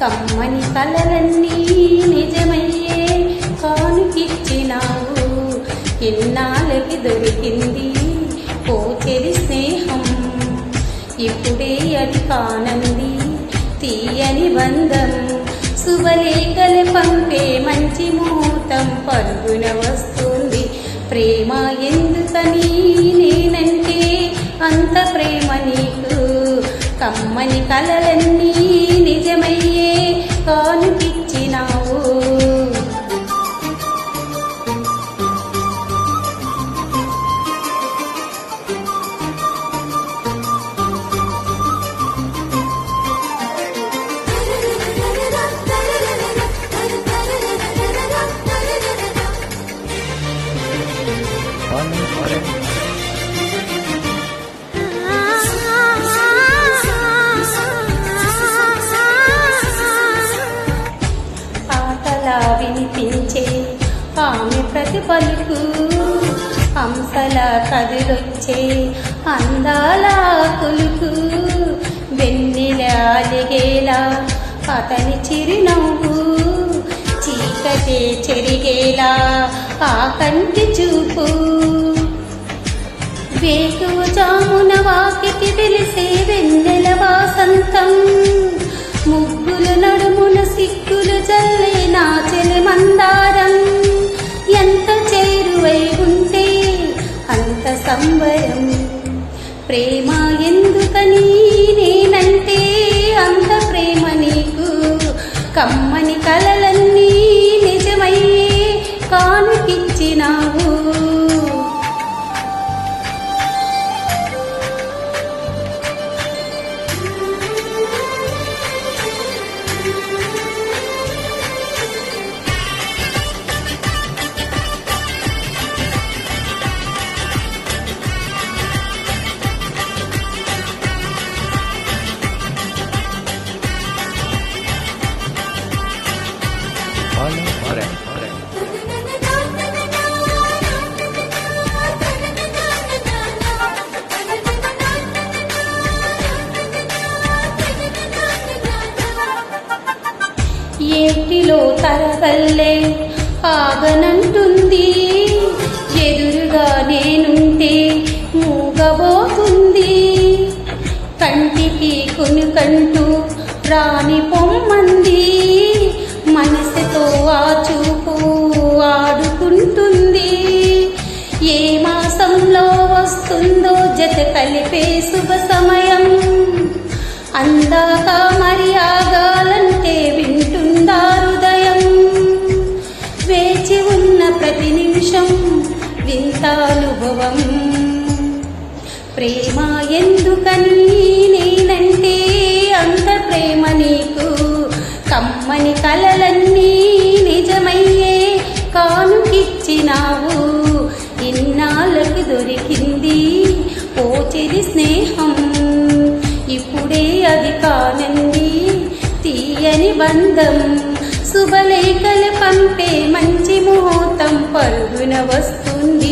కమ్మని కలలన్నీ నిజమయ్యే కానుకిచ్చినావు. ఇన్నాళ్ళకి దొరికింది పోచెరి స్నేహం, ఇప్పుడే అది కానంది తీయని బంధం. శుభలేఖలు పంపే మంచి ముహూర్తం పరుగున వస్తుంది. ప్రేమ ఎందుకని నేనంటే అంత ప్రేమ నీకు, కమ్మని కలలన్నీ నిజమయ్యే కానుకిచ్చినావు. వినిపించే ఆమె ప్రతి పలుకు, హంసలా కదిలొచ్చే అందాల కొలుకు, వెన్నెలాలిగేలా అతని చిరునవ్వు, చీకటే చెరిగేలా ఆ కంటి చూపు. వేకువజామున వాకిటి వెలిసే వెన్నెల వాసంతం, ముగ్గుల నడుమున సిగ్గులు జల్లే నా చెలి మందారం. ఎంత చేరువై ఉంటే అంత సంబరం, ప్రేమ ఎందుకని నేనంటే అంత ప్రేమ నీకు, కమ్మని కలలన్నీ నిజమయ్యే కానుకిచ్చినావు. ఏటిలో తరవల్లే ఆగనంటుంది, ఎదురుగా నేనుంటే మూగబోతుంది. కంటికి కొనుకంటూ రాని పొమ్మంది, మనసుతో ఆ చూపు ఆడుకుంటుంది. ఏ మాసంలో వస్తుందో జత కలిపే శుభ సమయం, అందాక మరి ఆగాలంటే వింటుందా హృదయం. వేచి ఉన్న ప్రతి నిమిషం వింత అనుభవం, ప్రేమ ఎందుకని నేనంటే అంత ప్రేమ నీకు, కమ్మని కలలన్నీ నిజమయ్యే కానుకిచ్చినావు. ఇన్నాళ్ళకి దొరికింది పోచెరి స్నేహం, ఇప్పుడే అది కానంది తీయని బంధం. శుభలేఖలు పంపే మంచి ముహూర్తం పరుగున వస్తుంది.